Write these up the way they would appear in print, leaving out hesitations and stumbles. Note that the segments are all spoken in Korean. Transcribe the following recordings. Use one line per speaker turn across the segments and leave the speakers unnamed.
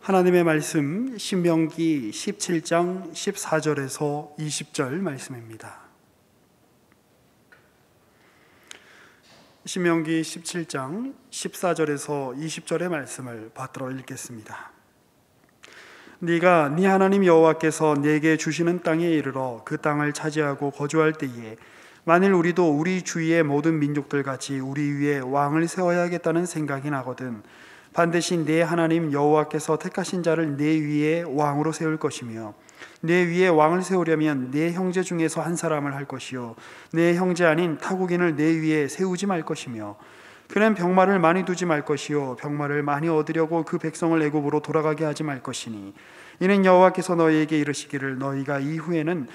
하나님의 말씀 신명기 17장 14절에서 20절 말씀입니다. 신명기 17장 14절에서 20절의 말씀을 받들어 읽겠습니다. 네가 네 하나님 여호와께서 네게 주시는 땅에 이르러 그 땅을 차지하고 거주할 때에 만일 우리도 우리 주위의 모든 민족들 같이 우리 위에 왕을 세워야겠다는 생각이 나거든 반드시 네 하나님 여호와께서 택하신 자를 네 위에 왕으로 세울 것이며 네 위에 왕을 세우려면 네 형제 중에서 한 사람을 할 것이요 네 형제 아닌 타국인을 네 위에 세우지 말 것이며 그는 병마를 많이 두지 말 것이요 병마를 많이 얻으려고 그 백성을 애굽으로 돌아가게 하지 말 것이니 이는 여호와께서 너희에게 이르시기를 너희가 이후에는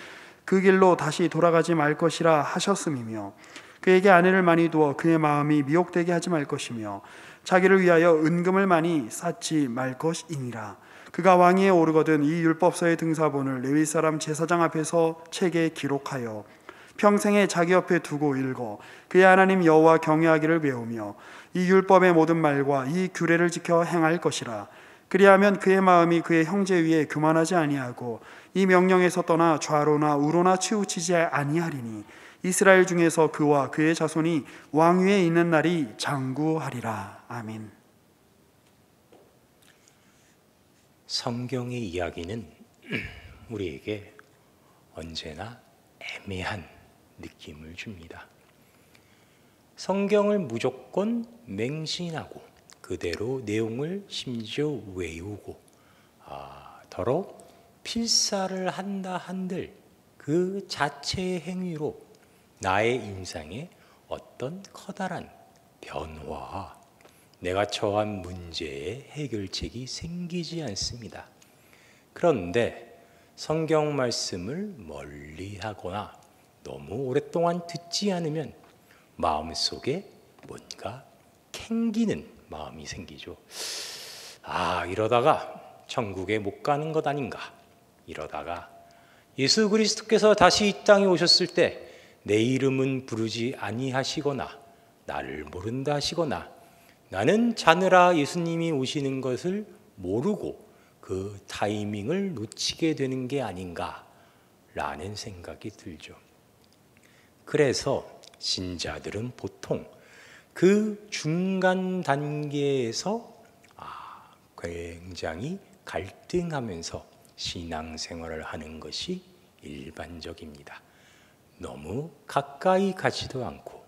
그 길로 다시 돌아가지 말 것이라 하셨음이며 그에게 아내를 많이 두어 그의 마음이 미혹되게 하지 말 것이며 자기를 위하여 은금을 많이 쌓지 말 것이니라. 그가 왕위에 오르거든 이 율법서의 등사본을 레위 사람 제사장 앞에서 책에 기록하여 평생에 자기 옆에 두고 읽어 그의 하나님 여호와 경외하기를 배우며 이 율법의 모든 말과 이 규례를 지켜 행할 것이라. 그리하면 그의 마음이 그의 형제 위에 교만하지 아니하고 이 명령에서 떠나 좌로나 우로나 치우치지 아니하리니 이스라엘 중에서 그와 그의 자손이 왕위에 있는 날이 장구하리라. 아멘.
성경의 이야기는 우리에게 언제나 애매한 느낌을 줍니다. 성경을 무조건 맹신하고 그대로 내용을 심지어 외우고 더러 필사를 한다 한들 그 자체의 행위로 나의 인생에 어떤 커다란 변화와 내가 처한 문제의 해결책이 생기지 않습니다. 그런데 성경 말씀을 멀리하거나 너무 오랫동안 듣지 않으면 마음속에 뭔가 캥기는 마음이 생기죠. 이러다가 천국에 못 가는 것 아닌가. 이러다가 예수 그리스도께서 다시 이 땅에 오셨을 때 내 이름은 부르지 아니하시거나 나를 모른다 하시거나 나는 자느라 예수님이 오시는 것을 모르고 그 타이밍을 놓치게 되는 게 아닌가라는 생각이 들죠. 그래서 신자들은 보통 그 중간 단계에서 굉장히 갈등하면서 신앙생활을 하는 것이 일반적입니다. 너무 가까이 가지도 않고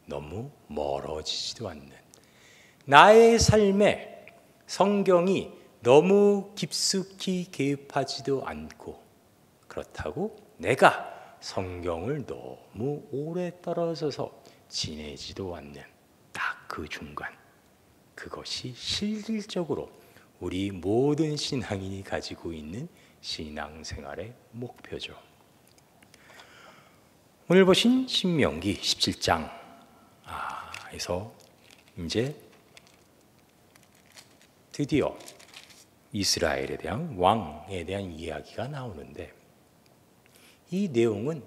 너무 멀어지지도 않는 나의 삶에 성경이 너무 깊숙이 개입하지도 않고 그렇다고 내가 성경을 너무 오래 떨어져서 지내지도 않는 딱 그 중간, 그것이 실질적으로 우리 모든 신앙인이 가지고 있는 신앙생활의 목표죠. 오늘 보신 신명기 17장에서 이제 드디어 이스라엘에 대한 왕에 대한 이야기가 나오는데 이 내용은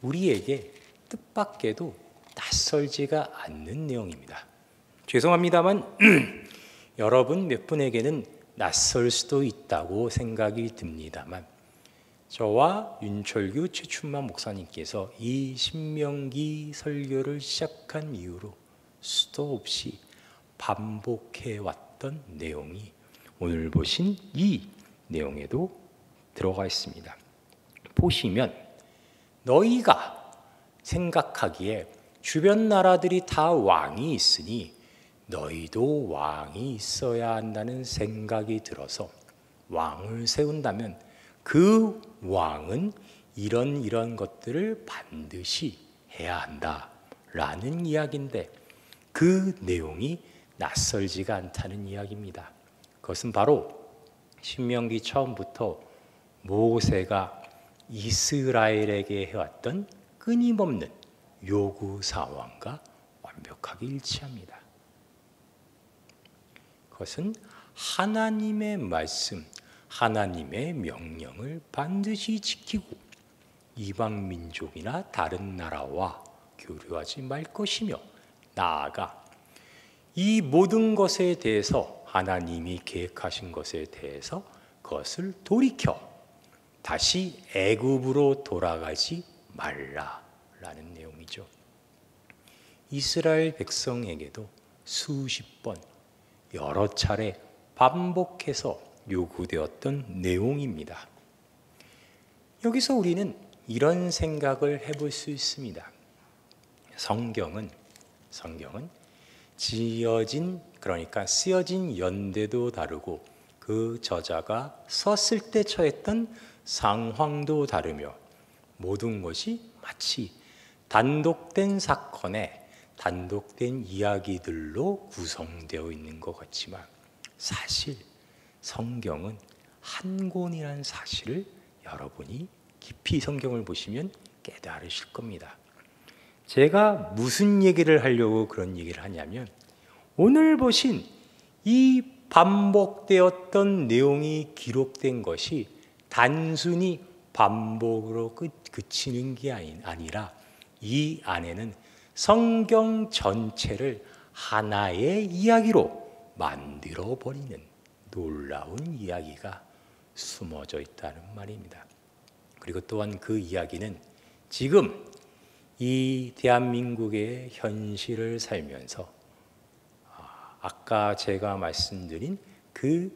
우리에게 뜻밖에도 낯설지가 않는 내용입니다. 죄송합니다만 여러분 몇 분에게는 낯설 수도 있다고 생각이 듭니다만 저와 윤철규 최춘만 목사님께서 이 신명기 설교를 시작한 이후로 수도 없이 반복해왔던 내용이 오늘 보신 이 내용에도 들어가 있습니다. 보시면 너희가 생각하기에 주변 나라들이 다 왕이 있으니 너희도 왕이 있어야 한다는 생각이 들어서 왕을 세운다면 그 왕은 이런 것들을 반드시 해야 한다라는 이야기인데 그 내용이 낯설지가 않다는 이야기입니다. 그것은 바로 신명기 처음부터 모세가 이스라엘에게 해왔던 끊임없는 요구사항과 완벽하게 일치합니다. 그것은 하나님의 말씀, 하나님의 명령을 반드시 지키고 이방 민족이나 다른 나라와 교류하지 말 것이며 나아가 이 모든 것에 대해서 하나님이 계획하신 것에 대해서 그것을 돌이켜 다시 애굽으로 돌아가지 말라라는 내용이죠. 이스라엘 백성에게도 수십 번 여러 차례 반복해서 요구되었던 내용입니다. 여기서 우리는 이런 생각을 해볼 수 있습니다. 성경은 그러니까 쓰여진 연대도 다르고 그 저자가 썼을 때 처했던 상황도 다르며 모든 것이 마치 단독된 사건에 단독된 이야기들로 구성되어 있는 것 같지만 사실 성경은 한 권이라는 사실을 여러분이 깊이 성경을 보시면 깨달으실 겁니다. 제가 무슨 얘기를 하려고 그런 얘기를 하냐면 오늘 보신 이 반복되었던 내용이 기록된 것이 단순히 반복으로 그치는 게 아니라 이 안에는 성경 전체를 하나의 이야기로 만들어버리는 놀라운 이야기가 숨어져 있다는 말입니다. 그리고 또한 그 이야기는 지금 이 대한민국의 현실을 살면서 아까 제가 말씀드린 그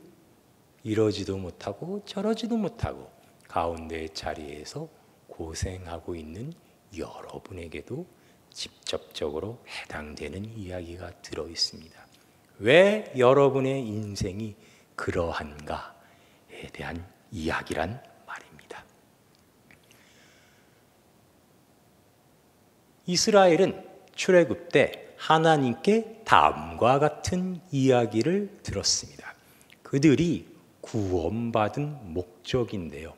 이러지도 못하고 저러지도 못하고 가운데 자리에서 고생하고 있는 여러분에게도 직접적으로 해당되는 이야기가 들어 있습니다. 왜 여러분의 인생이 그러한가에 대한 이야기란 말입니다. 이스라엘은 출애굽 때 하나님께 다음과 같은 이야기를 들었습니다. 그들이 구원받은 목적인데요.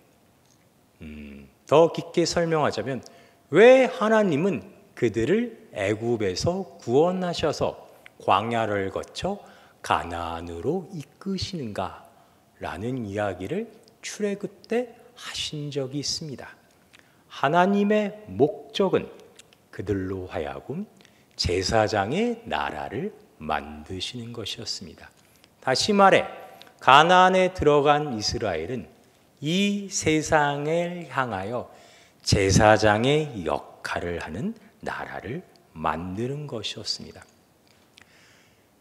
더 깊게 설명하자면 왜 하나님은 그들을 애굽에서 구원하셔서 광야를 거쳐 가나안으로 이끄시는가라는 이야기를 출애굽 때 하신 적이 있습니다. 하나님의 목적은 그들로 하여금 제사장의 나라를 만드시는 것이었습니다. 다시 말해 가나안에 들어간 이스라엘은 이 세상을 향하여 제사장의 역할을 하는 나라를 만드는 것이었습니다.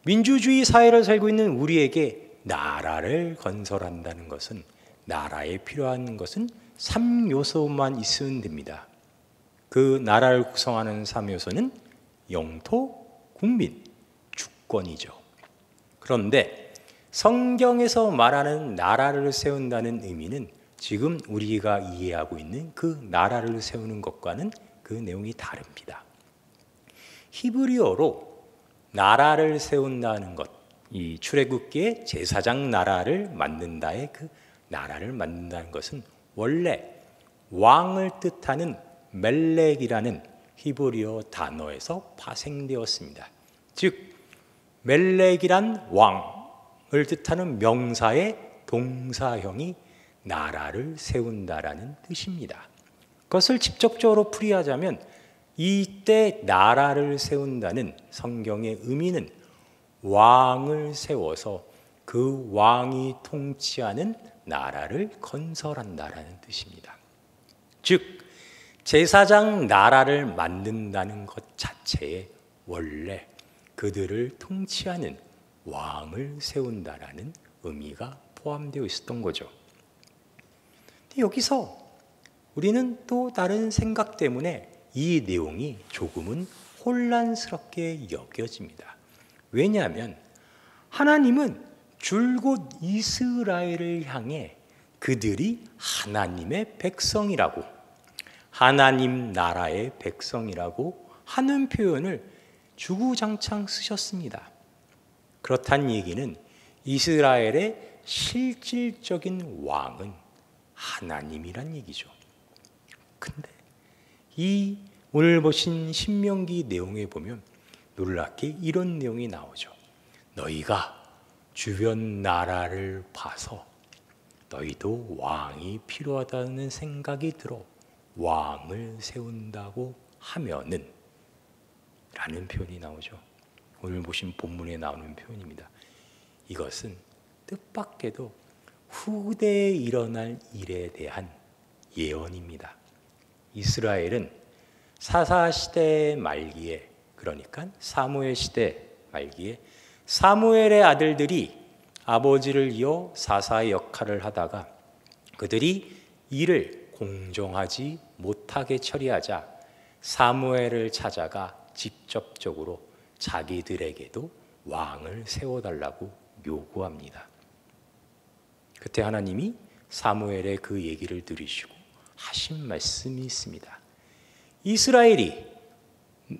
민주주의 사회를 살고 있는 우리에게 나라를 건설한다는 것은 나라에 필요한 것은 3요소만 있으면 됩니다. 그 나라를 구성하는 3요소는 영토, 국민, 주권이죠. 그런데 성경에서 말하는 나라를 세운다는 의미는 지금 우리가 이해하고 있는 그 나라를 세우는 것과는 그 내용이 다릅니다. 히브리어로 나라를 세운다는 것, 이 출애굽기에 제사장 나라를 만든다의 그 나라를 만든다는 것은 원래 왕을 뜻하는 멜렉이라는 히브리어 단어에서 파생되었습니다. 즉 멜렉이란 왕을 뜻하는 명사의 동사형이 나라를 세운다라는 뜻입니다. 그것을 직접적으로 풀이하자면 이때 나라를 세운다는 성경의 의미는 왕을 세워서 그 왕이 통치하는 나라를 건설한다라는 뜻입니다. 즉 제사장 나라를 만든다는 것 자체에 원래 그들을 통치하는 왕을 세운다라는 의미가 포함되어 있었던 거죠. 여기서 우리는 또 다른 생각 때문에 이 내용이 조금은 혼란스럽게 여겨집니다. 왜냐하면 하나님은 줄곧 이스라엘을 향해 그들이 하나님의 백성이라고, 하나님 나라의 백성이라고 하는 표현을 주구장창 쓰셨습니다. 그렇다는 얘기는 이스라엘의 실질적인 왕은 하나님이란 얘기죠. 근데 이 오늘 보신 신명기 내용에 보면 놀랍게 이런 내용이 나오죠. 너희가 주변 나라를 봐서 너희도 왕이 필요하다는 생각이 들어 왕을 세운다고 하면은 라는 표현이 나오죠. 오늘 보신 본문에 나오는 표현입니다. 이것은 뜻밖에도 후대에 일어날 일에 대한 예언입니다. 이스라엘은 사사시대 말기에, 그러니까 사무엘 시대 말기에 사무엘의 아들들이 아버지를 이어 사사의 역할을 하다가 그들이 일을 공정하지 못하게 처리하자 사무엘을 찾아가 직접적으로 자기들에게도 왕을 세워달라고 요구합니다. 그때 하나님이 사무엘의 그 얘기를 들으시고 하신 말씀이 있습니다. 이스라엘이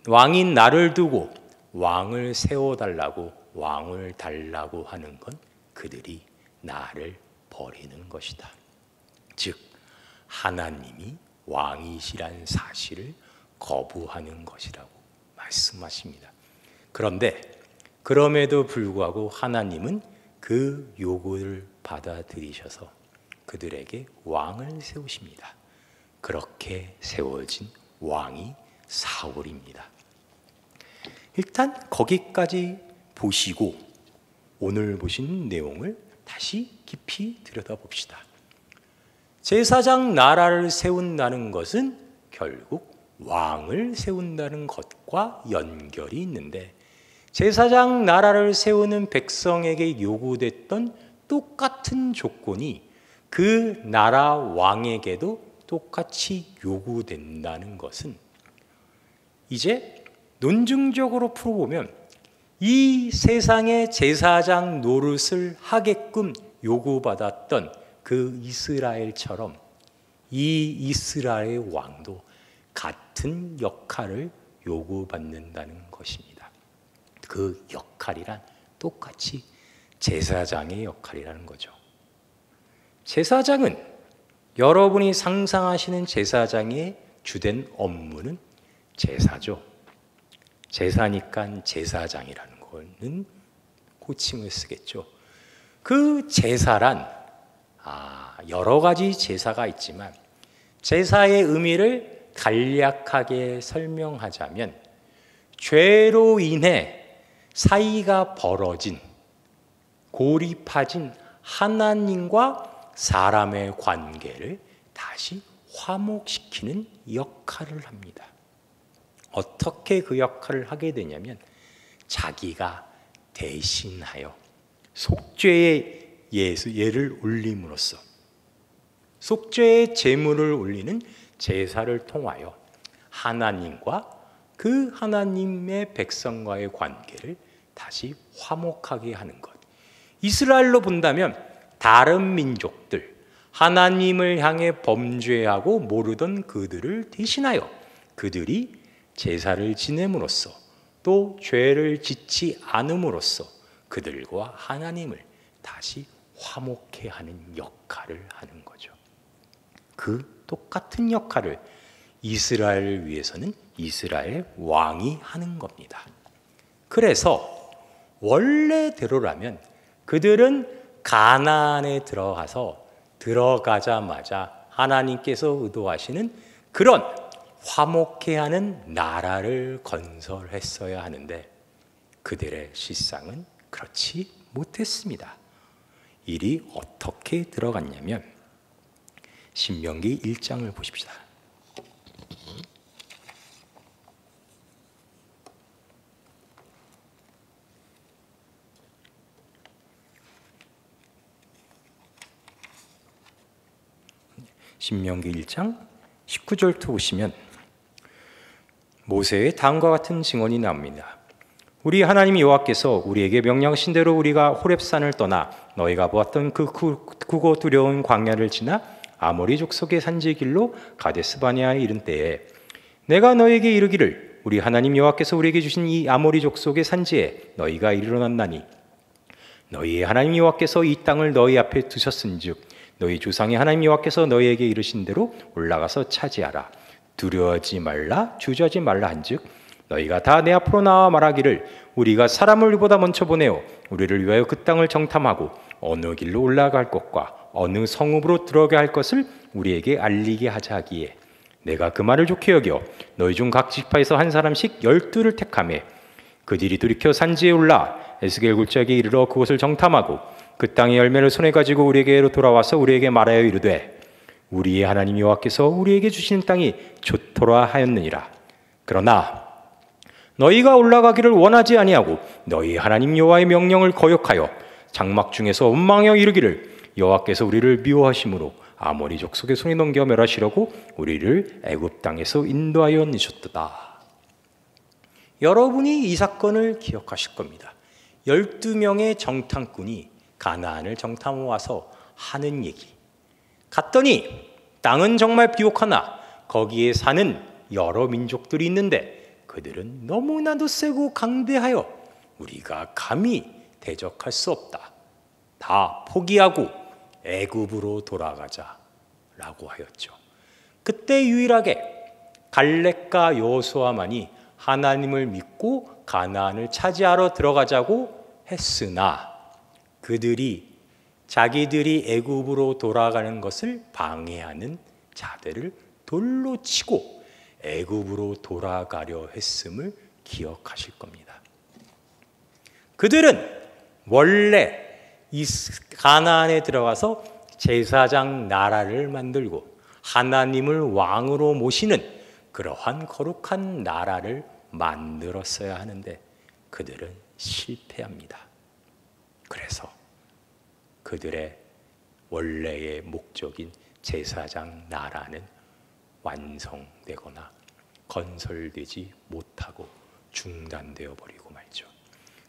왕인 나를 두고 왕을 세워달라고, 왕을 달라고 하는 건 그들이 나를 버리는 것이다. 즉 하나님이 왕이시란 사실을 거부하는 것이라고 말씀하십니다. 그런데 그럼에도 불구하고 하나님은 그 요구를 받아들이셔서 그들에게 왕을 세우십니다. 그렇게 세워진 왕이 사울입니다. 일단 거기까지 보시고 오늘 보신 내용을 다시 깊이 들여다봅시다. 제사장 나라를 세운다는 것은 결국 왕을 세운다는 것과 연결이 있는데, 제사장 나라를 세우는 백성에게 요구됐던 똑같은 조건이 그 나라 왕에게도 똑같이 요구된다는 것은 이제 논증적으로 풀어보면 이 세상의 제사장 노릇을 하게끔 요구받았던 그 이스라엘처럼 이 이스라엘 왕도 같은 역할을 요구받는다는 것입니다. 그 역할이란 똑같이 제사장의 역할이라는 거죠. 제사장은, 여러분이 상상하시는 제사장의 주된 업무는 제사죠. 제사니까 제사장이라는 거는 호칭을 쓰겠죠. 그 제사란 여러 가지 제사가 있지만 제사의 의미를 간략하게 설명하자면 죄로 인해 사이가 벌어진, 고립해진 하나님과 사람의 관계를 다시 화목시키는 역할을 합니다. 어떻게 그 역할을 하게 되냐면 자기가 대신하여 속죄의 예를 올림으로써, 속죄의 제물을 올리는 제사를 통하여 하나님과 그 하나님의 백성과의 관계를 다시 화목하게 하는 것. 이스라엘로 본다면 다른 민족들, 하나님을 향해 범죄하고 모르던 그들을 대신하여 그들이 제사를 지냄으로써, 또 죄를 짓지 않음으로써 그들과 하나님을 다시 화목해 하는 역할을 하는 거죠. 그 똑같은 역할을 이스라엘을 위해서는 이스라엘 왕이 하는 겁니다. 그래서 원래대로라면 그들은 가나안에 들어가자마자 하나님께서 의도하시는 그런 화목해 하는 나라를 건설했어야 하는데 그들의 실상은 그렇지 못했습니다. 일이 어떻게 들어갔냐면 신명기 1장을 보십시다. 신명기 1장 19절부터 보시면 모세의 다음과 같은 증언이 나옵니다. 우리 하나님 여호와께서 우리에게 명령하신 대로 우리가 호렙산을 떠나 너희가 보았던 그 크고 두려운 광야를 지나 아모리 족속의 산지 길로 가데스바네아에 이른 때에 내가 너희에게 이르기를 우리 하나님 여호와께서 우리에게 주신 이 아모리 족속의 산지에 너희가 이르렀나니 너희의 하나님 여호와께서 이 땅을 너희 앞에 두셨은즉 너희 조상의 하나님 여호와께서 너희에게 이르신 대로 올라가서 차지하라. 두려워하지 말라, 주저하지 말라 한즉 너희가 다 내 앞으로 나와 말하기를 우리가 사람을 우리보다 먼저 보내어 우리를 위하여 그 땅을 정탐하고 어느 길로 올라갈 것과 어느 성읍으로 들어가게 할 것을 우리에게 알리게 하자 하기에 내가 그 말을 좋게 여겨 너희 중 각 지파에서 한 사람씩 12를 택하매 그들이 돌이켜 산지에 올라 에스겔 골짜기에 이르러 그곳을 정탐하고 그 땅의 열매를 손에 가지고 우리에게로 돌아와서 우리에게 말하여 이르되 우리의 하나님 여호와께서 우리에게 주시는 땅이 좋도라 하였느니라. 그러나 너희가 올라가기를 원하지 아니하고 너희 하나님 여호와의 명령을 거역하여 장막 중에서 원망하여 이르기를 여호와께서 우리를 미워하심으로 아모리 족속의 손에 넘겨 멸하시려고 우리를 애굽 땅에서 인도하여 내셨도다. 여러분이 이 사건을 기억하실 겁니다. 12명의 정탐꾼이 가나안을 정탐해 와서 하는 얘기. 갔더니 땅은 정말 비옥하나 거기에 사는 여러 민족들이 있는데 그들은 너무나도 세고 강대하여 우리가 감히 대적할 수 없다. 다 포기하고 애굽으로 돌아가자라고 하였죠. 그때 유일하게 갈렙과 여호수아만이 하나님을 믿고 가나안을 차지하러 들어가자고 했으나 그들이 자기들이 애굽으로 돌아가는 것을 방해하는 자들을 돌로 치고 애굽으로 돌아가려 했음을 기억하실 겁니다. 그들은 원래 이 가나안에 들어가서 제사장 나라를 만들고 하나님을 왕으로 모시는 그러한 거룩한 나라를 만들었어야 하는데 그들은 실패합니다. 그래서 그들의 원래의 목적인 제사장 나라는 완성되거나 건설되지 못하고 중단되어 버리고 말죠.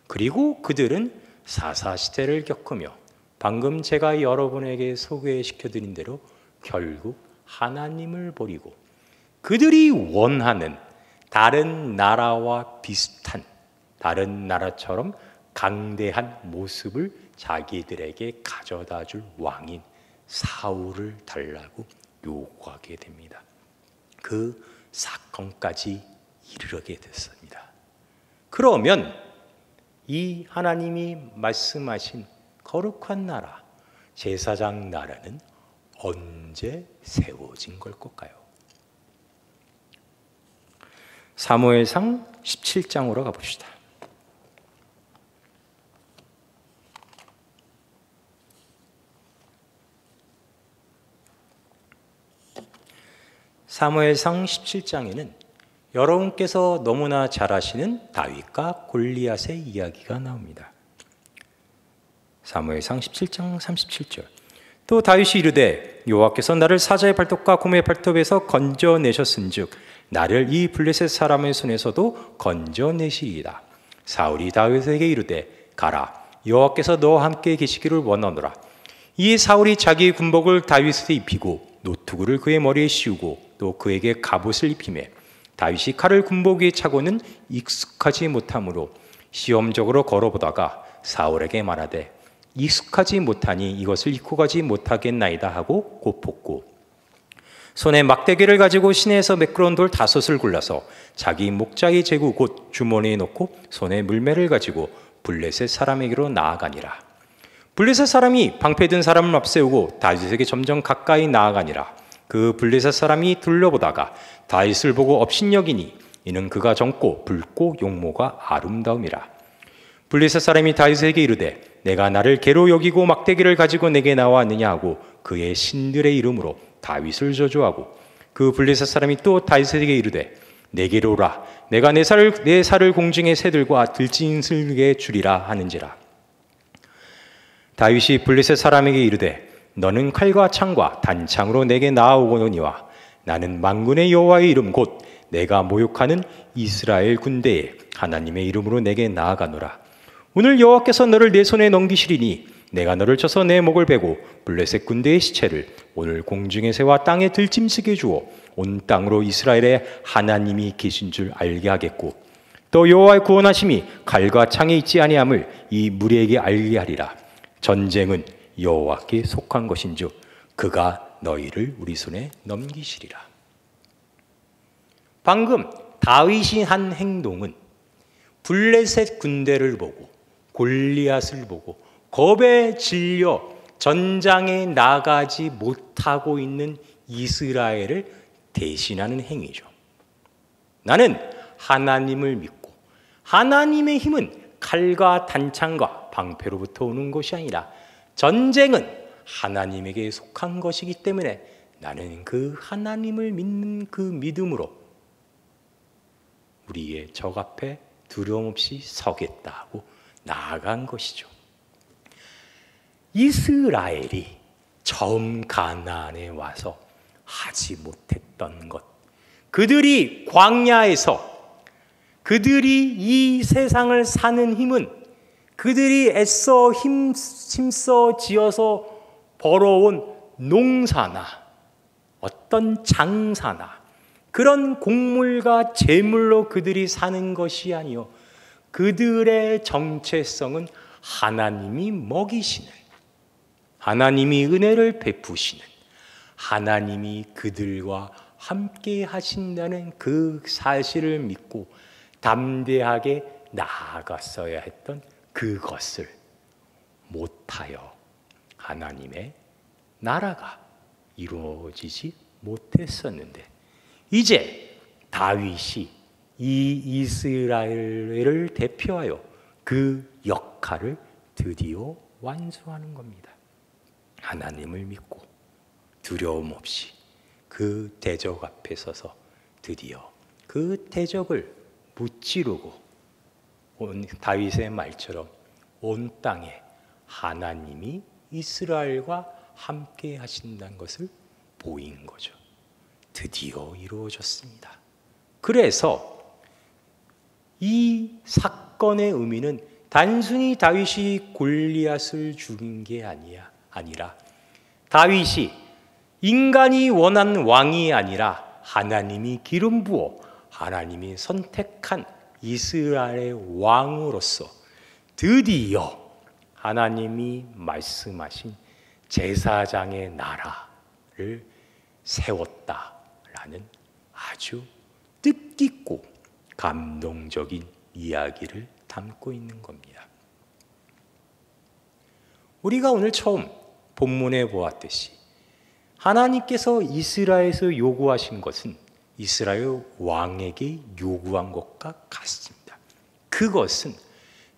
그리고 그들은 사사시대를 겪으며 방금 제가 여러분에게 소개시켜드린 대로 결국 하나님을 버리고 그들이 원하는 다른 나라와 비슷한 다른 나라처럼 강대한 모습을 자기들에게 가져다 줄 왕인 사울을 달라고 요구하게 됩니다. 그 사건까지 이르게 됐습니다. 그러면 이 하나님이 말씀하신 거룩한 나라, 제사장 나라는 언제 세워진 걸 걸까요? 사무엘상 17장으로 가봅시다. 사무엘상 17장에는 여러분께서 너무나 잘 아시는 다윗과 골리앗의 이야기가 나옵니다. 사무엘상 17장 37절. 또 다윗이 이르되 여호와께서 나를 사자의 발톱과 곰의 발톱에서 건져내셨은즉 나를 이 블레셋 사람의 손에서도 건져내시리이다. 사울이 다윗에게 이르되 가라, 여호와께서 너와 함께 계시기를 원하노라. 이에 사울이 자기의 군복을 다윗에 입히고 노투구를 그의 머리에 씌우고 또 그에게 갑옷을 입히매 다윗이 칼을 군복 위에 차고는 익숙하지 못하므로 시험적으로 걸어보다가 사울에게 말하되 익숙하지 못하니 이것을 입고 가지 못하겠나이다 하고 곧 벗고 손에 막대기를 가지고 시내에서 매끄러운 돌 5을 골라서 자기 목자의 제구 곧 주머니에 넣고 손에 물매를 가지고 블레셋 사람에게로 나아가니라. 블레셋 사람이 방패든 사람을 앞세우고 다윗에게 점점 가까이 나아가니라. 그 블레셋 사람이 둘러보다가 다윗을 보고 업신여기니 이는 그가 젊고 붉고 용모가 아름다움이라. 블레셋 사람이 다윗에게 이르되 내가 나를 개로 여기고 막대기를 가지고 내게 나왔느냐 하고 그의 신들의 이름으로 다윗을 저주하고 그 블레셋 사람이 또 다윗에게 이르되 내게로 오라, 내가 내 살을 공중의 새들과 들짐승에게 주리라 하는지라. 다윗이 블레셋 사람에게 이르되 너는 칼과 창과 단창으로 내게 나아오거니와 나는 만군의 여호와의 이름 곧 내가 모욕하는 이스라엘 군대의 하나님의 이름으로 내게 나아가노라. 오늘 여호와께서 너를 내 손에 넘기시리니 내가 너를 쳐서 내 목을 베고 블레셋 군대의 시체를 오늘 공중의 새와 땅의 들짐승에게 주어 온 땅으로 이스라엘의 하나님이 계신 줄 알게 하겠고 또 여호와의 구원하심이 칼과 창에 있지 아니함을 이 무리에게 알게 하리라. 전쟁은 여호와께 속한 것인즉 그가 너희를 우리 손에 넘기시리라. 방금 다윗이 한 행동은 블레셋 군대를 보고 골리앗을 보고 겁에 질려 전장에 나가지 못하고 있는 이스라엘을 대신하는 행위죠. 나는 하나님을 믿고 하나님의 힘은 칼과 단창과 방패로부터 오는 것이 아니라 전쟁은 하나님에게 속한 것이기 때문에 나는 그 하나님을 믿는 그 믿음으로 우리의 적 앞에 두려움 없이 서겠다고 나아간 것이죠. 이스라엘이 처음 가나안에 와서 하지 못했던 것, 그들이 광야에서 그들이 이 세상을 사는 힘은 그들이 애써 힘써 지어서 벌어온 농사나 어떤 장사나 그런 곡물과 재물로 그들이 사는 것이 아니요, 그들의 정체성은 하나님이 먹이시는, 하나님이 은혜를 베푸시는, 하나님이 그들과 함께 하신다는 그 사실을 믿고 담대하게 나아갔어야 했던 그것을 못하여 하나님의 나라가 이루어지지 못했었는데, 이제 다윗이 이 이스라엘을 대표하여 그 역할을 드디어 완수하는 겁니다. 하나님을 믿고 두려움 없이 그 대적 앞에 서서 드디어 그 대적을 무찌르고 다윗의 말처럼 온 땅에 하나님이 이스라엘과 함께 하신다는 것을 보인 거죠. 드디어 이루어졌습니다. 그래서 이 사건의 의미는 단순히 다윗이 골리앗을 죽인 게 아니라 다윗이 인간이 원한 왕이 아니라 하나님이 기름 부어 하나님이 선택한 이스라엘의 왕으로서 드디어 하나님이 말씀하신 제사장의 나라를 세웠다라는 아주 뜻깊고 감동적인 이야기를 담고 있는 겁니다. 우리가 오늘 처음 본문에 보았듯이 하나님께서 이스라엘에서 요구하신 것은 이스라엘 왕에게 요구한 것과 같습니다. 그것은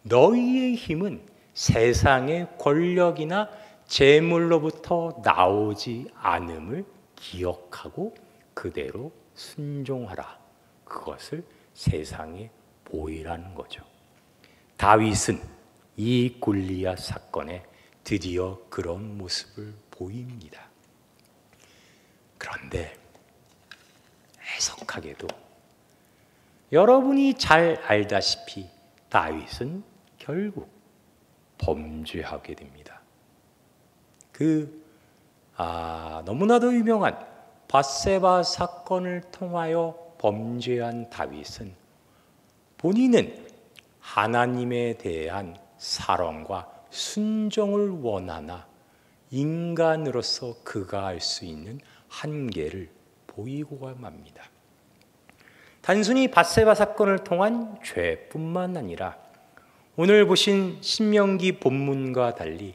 너희의 힘은 세상의 권력이나 재물로부터 나오지 않음을 기억하고 그대로 순종하라. 그것을 세상에 보이라는 거죠. 다윗은 이 골리앗 사건에 드디어 그런 모습을 보입니다. 그런데 해석하게도 여러분이 잘 알다시피 다윗은 결국 범죄하게 됩니다. 너무나도 유명한 밧세바 사건을 통하여 범죄한 다윗은 본인은 하나님에 대한 사랑과 순종을 원하나 인간으로서 그가 알 수 있는 한계를 보이고 맙니다. 단순히 밧세바 사건을 통한 죄뿐만 아니라 오늘 보신 신명기 본문과 달리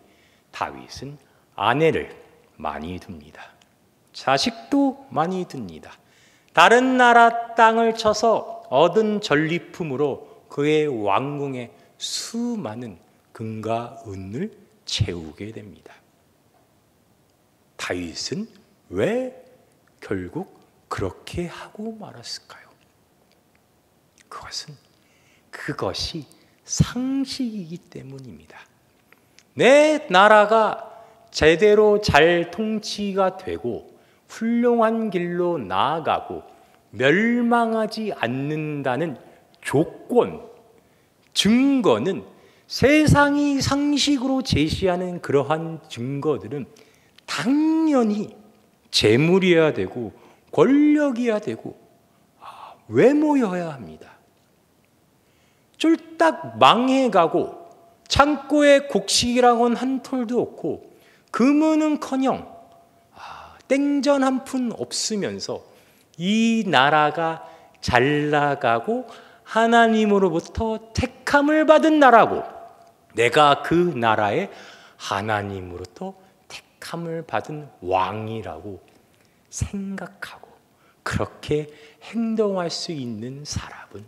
다윗은 아내를 많이 둡니다. 자식도 많이 둡니다. 다른 나라 땅을 쳐서 얻은 전리품으로 그의 왕궁에 수많은 금과 은을 채우게 됩니다. 다윗은 왜 결국 그렇게 하고 말았을까요? 그것이 상식이기 때문입니다. 내 나라가 제대로 잘 통치가 되고 훌륭한 길로 나아가고 멸망하지 않는다는 조건, 증거는 세상이 상식으로 제시하는 그러한 증거들은 당연히 재물이어야 되고 권력이어야 되고 외모여야 합니다. 쫄딱 망해가고 창고에 곡식이라고는 한 톨도 없고 금은은커녕 땡전 한 푼 없으면서 이 나라가 잘 나가고 하나님으로부터 택함을 받은 나라고 내가 그 나라에 하나님으로부터 택함을 받은 왕이라고 생각하고 그렇게 행동할 수 있는 사람은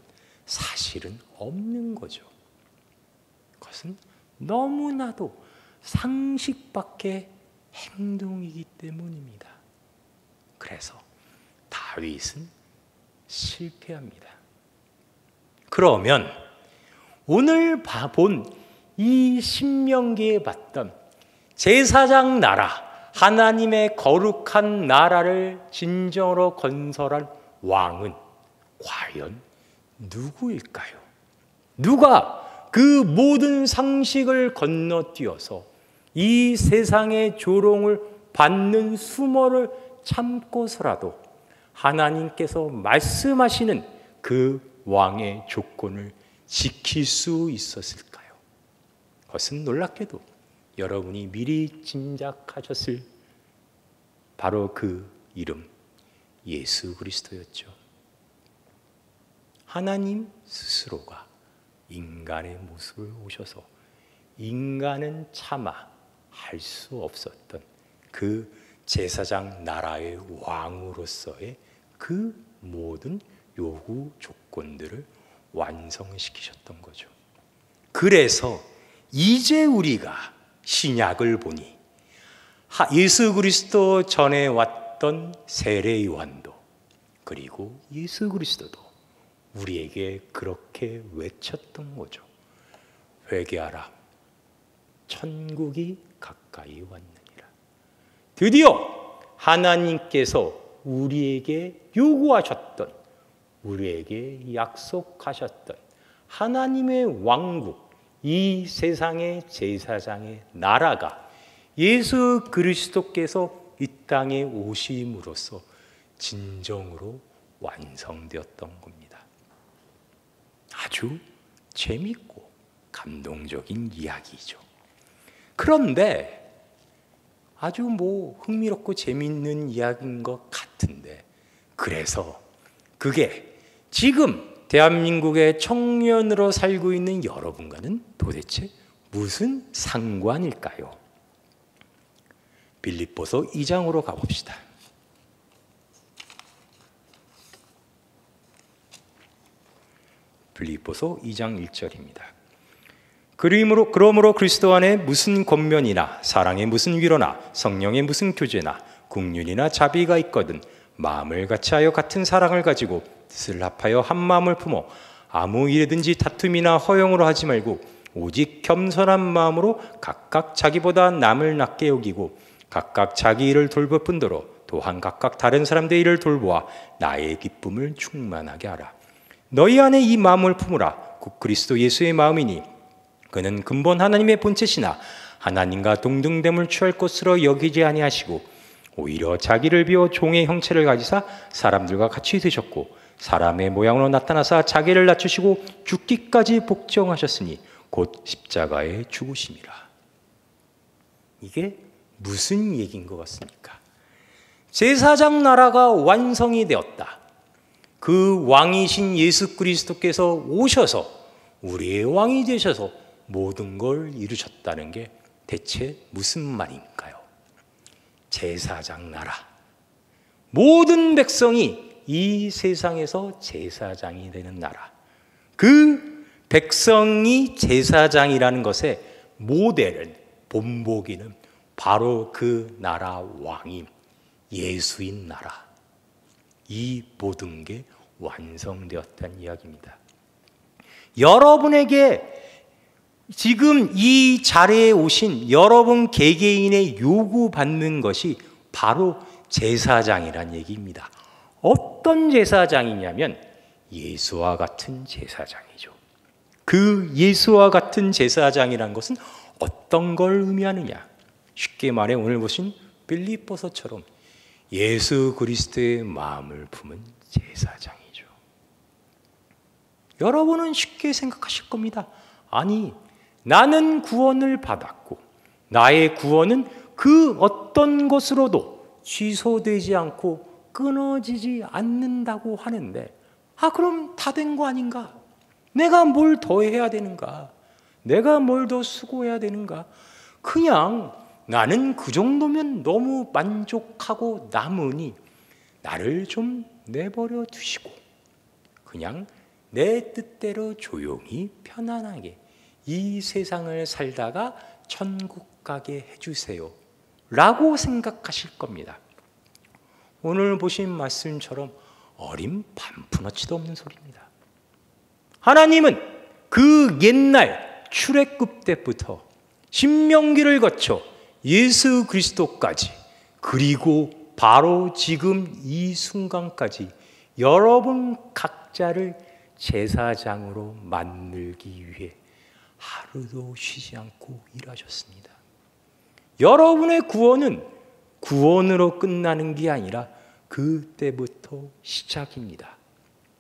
사실은 없는 거죠. 그것은 너무나도 상식 밖의 행동이기 때문입니다. 그래서 다윗은 실패합니다. 그러면 오늘 본 이 신명기에 봤던 제사장 나라, 하나님의 거룩한 나라를 진정으로 건설한 왕은 과연 누구일까요? 누가 그 모든 상식을 건너뛰어서 이 세상의 조롱을 받는 수모를 참고서라도 하나님께서 말씀하시는 그 왕의 조건을 지킬 수 있었을까요? 그것은 놀랍게도 여러분이 미리 짐작하셨을 바로 그 이름, 예수 그리스도였죠. 하나님 스스로가 인간의 모습을 오셔서 인간은 차마 할 수 없었던 그 제사장 나라의 왕으로서의 그 모든 요구 조건들을 완성시키셨던 거죠. 그래서 이제 우리가 신약을 보니 예수 그리스도 전에 왔던 세례 요한도 그리고 예수 그리스도도 우리에게 그렇게 외쳤던 거죠. 회개하라, 천국이 가까이 왔느니라. 드디어 하나님께서 우리에게 요구하셨던, 우리에게 약속하셨던 하나님의 왕국, 이 세상의 제사장의 나라가 예수 그리스도께서 이 땅에 오심으로써 진정으로 완성되었던 겁니다. 아주 재밌고 감동적인 이야기죠. 그런데 아주 흥미롭고 재밌는 이야기인 것 같은데, 그래서 그게 지금 대한민국의 청년으로 살고 있는 여러분과는 도대체 무슨 상관일까요? 빌립보서 2장으로 가봅시다. 빌립보서 2장 1절입니다. 그러므로 그리스도 안에 무슨 권면이나 사랑의 무슨 위로나 성령의 무슨 교제나 국륜이나 자비가 있거든 마음을 같이하여 같은 사랑을 가지고 뜻을 합하여 한 마음을 품어 아무 일에든지 다툼이나 허용으로 하지 말고 오직 겸손한 마음으로 각각 자기보다 남을 낮게 여기고 각각 자기 일을 돌볼 뿐더러 또한 각각 다른 사람들의 일을 돌보아 나의 기쁨을 충만하게 하라. 너희 안에 이 마음을 품으라. 곧 그리스도 예수의 마음이니 그는 근본 하나님의 본체시나 하나님과 동등됨을 취할 것으로 여기지 아니하시고 오히려 자기를 비워 종의 형체를 가지사 사람들과 같이 되셨고 사람의 모양으로 나타나사 자기를 낮추시고 죽기까지 복종하셨으니 곧 십자가에 죽으심이라. 이게 무슨 얘기인 것 같습니까? 제사장 나라가 완성이 되었다. 그 왕이신 예수 그리스도께서 오셔서 우리의 왕이 되셔서 모든 걸 이루셨다는 게 대체 무슨 말인가요? 제사장 나라, 모든 백성이 이 세상에서 제사장이 되는 나라, 그 백성이 제사장이라는 것의 모델은, 본보기는 바로 그 나라 왕인 예수인 나라, 이 모든 게 완성되었다는 이야기입니다. 여러분에게 지금 이 자리에 오신 여러분 개개인의 요구받는 것이 바로 제사장이란 얘기입니다. 어떤 제사장이냐면 예수와 같은 제사장이죠. 그 예수와 같은 제사장이란 것은 어떤 걸 의미하느냐? 쉽게 말해 오늘 보신 빌립보서처럼 예수 그리스도의 마음을 품은 제사장이죠. 여러분은 쉽게 생각하실 겁니다. 아니, 나는 구원을 받았고 나의 구원은 그 어떤 것으로도 취소되지 않고 끊어지지 않는다고 하는데, 그럼 다 된 거 아닌가? 내가 뭘 더 해야 되는가? 내가 뭘 더 수고해야 되는가? 그냥 나는 그 정도면 너무 만족하고 남으니 나를 좀 내버려 두시고 그냥 내 뜻대로 조용히 편안하게 이 세상을 살다가 천국 가게 해주세요 라고 생각하실 겁니다. 오늘 보신 말씀처럼 어림 반푼어치도 없는 소리입니다. 하나님은 그 옛날 출애굽 때부터 신명기를 거쳐 예수 그리스도까지, 그리고 바로 지금 이 순간까지 여러분 각자를 제사장으로 만들기 위해 하루도 쉬지 않고 일하셨습니다. 여러분의 구원은 구원으로 끝나는 게 아니라 그때부터 시작입니다.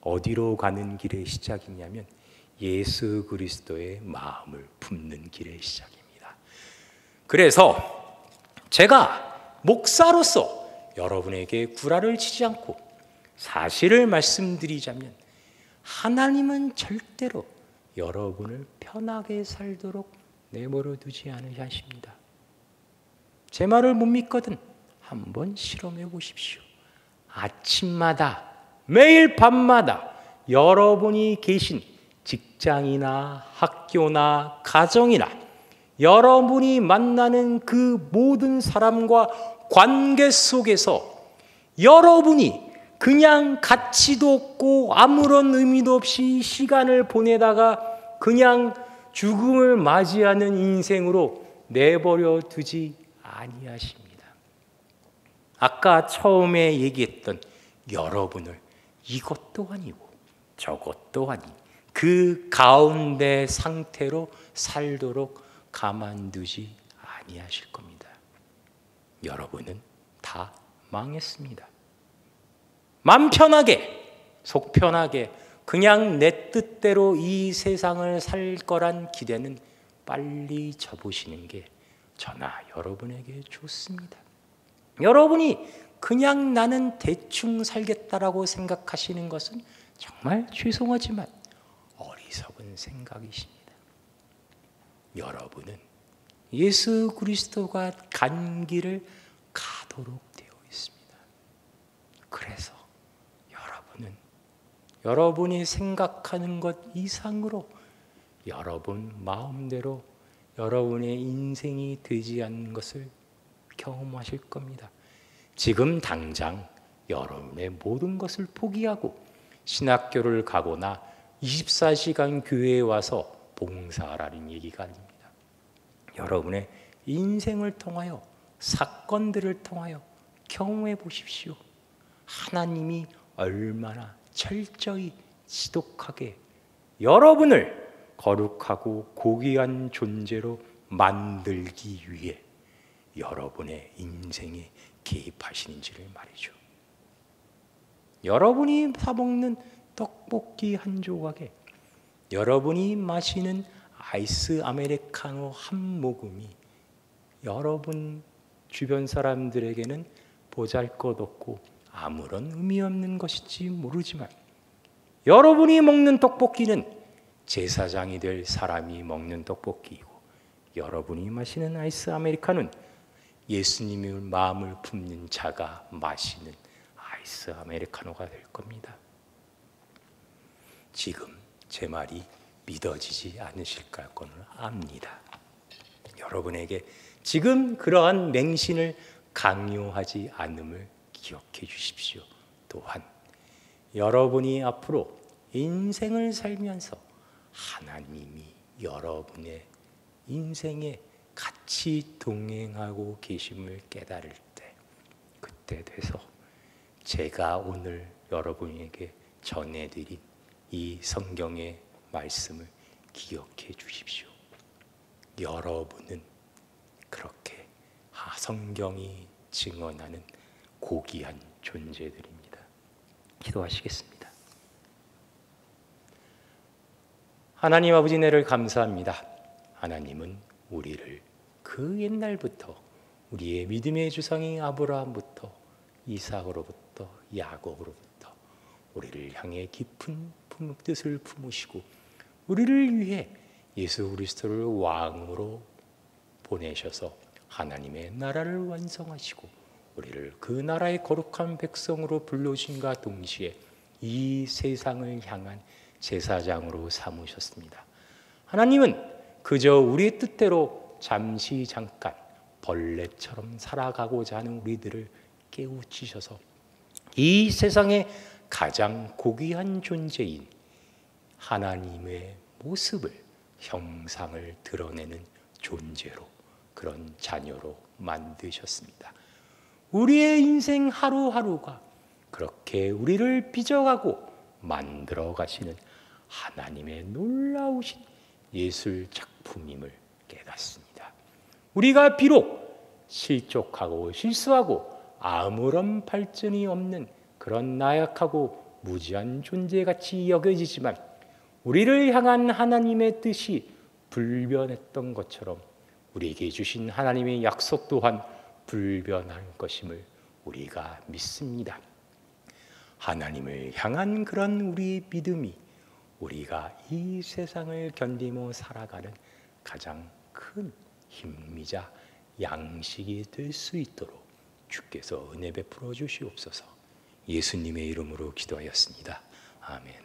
어디로 가는 길의 시작이냐면 예수 그리스도의 마음을 품는 길의 시작입니다. 그래서 제가 목사로서 여러분에게 구라를 치지 않고 사실을 말씀드리자면 하나님은 절대로 여러분을 편하게 살도록 내버려 두지 않으십니다. 제 말을 못 믿거든 한번 실험해 보십시오. 아침마다 매일 밤마다 여러분이 계신 직장이나 학교나 가정이나 여러분이 만나는 그 모든 사람과 관계 속에서 여러분이 그냥 가치도 없고 아무런 의미도 없이 시간을 보내다가 그냥 죽음을 맞이하는 인생으로 내버려 두지 아니하십니다. 아까 처음에 얘기했던 여러분을 이것도 아니고 저것도 아닌 그 가운데 상태로 살도록 가만두지 아니하실 겁니다. 여러분은 다 망했습니다. 맘 편하게, 속 편하게 그냥 내 뜻대로 이 세상을 살 거란 기대는 빨리 접으시는 게 저나 여러분에게 좋습니다. 여러분이 그냥 나는 대충 살겠다라고 생각하시는 것은 정말 죄송하지만 어리석은 생각이십니다. 여러분은 예수 그리스도가 간 길을 가도록 되어 있습니다. 그래서 여러분은 여러분이 생각하는 것 이상으로 여러분 마음대로 여러분의 인생이 되지 않는 것을 경험하실 겁니다. 지금 당장 여러분의 모든 것을 포기하고 신학교를 가거나 24시간 교회에 와서 봉사하라는 얘기가 아닙니다. 여러분의 인생을 통하여 사건들을 통하여 경험해 보십시오. 하나님이 얼마나 철저히 지독하게 여러분을 거룩하고 고귀한 존재로 만들기 위해 여러분의 인생에 개입하시는지를 말이죠. 여러분이 사먹는 떡볶이 한 조각에 여러분이 마시는 아이스 아메리카노 한 모금이 여러분 주변 사람들에게는 보잘것없고 아무런 의미 없는 것일지 모르지만 여러분이 먹는 떡볶이는 제사장이 될 사람이 먹는 떡볶이이고 여러분이 마시는 아이스 아메리카노는 예수님의 마음을 품는 자가 마시는 아이스 아메리카노가 될 겁니다. 지금 제 말이 믿어지지 않으실 거는 압니다. 여러분에게 지금 그러한 맹신을 강요하지 않음을 기억해 주십시오. 또한 여러분이 앞으로 인생을 살면서 하나님이 여러분의 인생에 같이 동행하고 계심을 깨달을 때 그때 돼서 제가 오늘 여러분에게 전해드린 이 성경의 말씀을 기억해 주십시오. 여러분은 그렇게 성경이 증언하는 고귀한 존재들입니다. 기도하시겠습니다. 하나님 아버지 은혜를 감사합니다. 하나님은 우리를 그 옛날부터 우리의 믿음의 주상인 아브라함부터 이삭으로부터 야곱으로부터 우리를 향해 깊은 뜻을 품으시고 우리를 위해 예수 그리스도를 왕으로 보내셔서 하나님의 나라를 완성하시고 우리를 그 나라의 거룩한 백성으로 불러주신과 동시에 이 세상을 향한 제사장으로 삼으셨습니다. 하나님은 그저 우리의 뜻대로 잠시 잠깐 벌레처럼 살아가고자 하는 우리들을 깨우치셔서 이 세상의 가장 고귀한 존재인 하나님의 모습을, 형상을 드러내는 존재로, 그런 자녀로 만드셨습니다. 우리의 인생 하루하루가 그렇게 우리를 빚어가고 만들어 가시는 하나님의 놀라우신 예술 작품임을 깨닫습니다. 우리가 비록 실족하고 실수하고 아무런 발전이 없는 그런 나약하고 무지한 존재같이 여겨지지만 우리를 향한 하나님의 뜻이 불변했던 것처럼 우리에게 주신 하나님의 약속 또한 불변한 것임을 우리가 믿습니다. 하나님을 향한 그런 우리의 믿음이 우리가 이 세상을 견디며 살아가는 가장 큰 힘이자 양식이 될 수 있도록 주께서 은혜 베풀어 주시옵소서. 예수님의 이름으로 기도하였습니다. 아멘.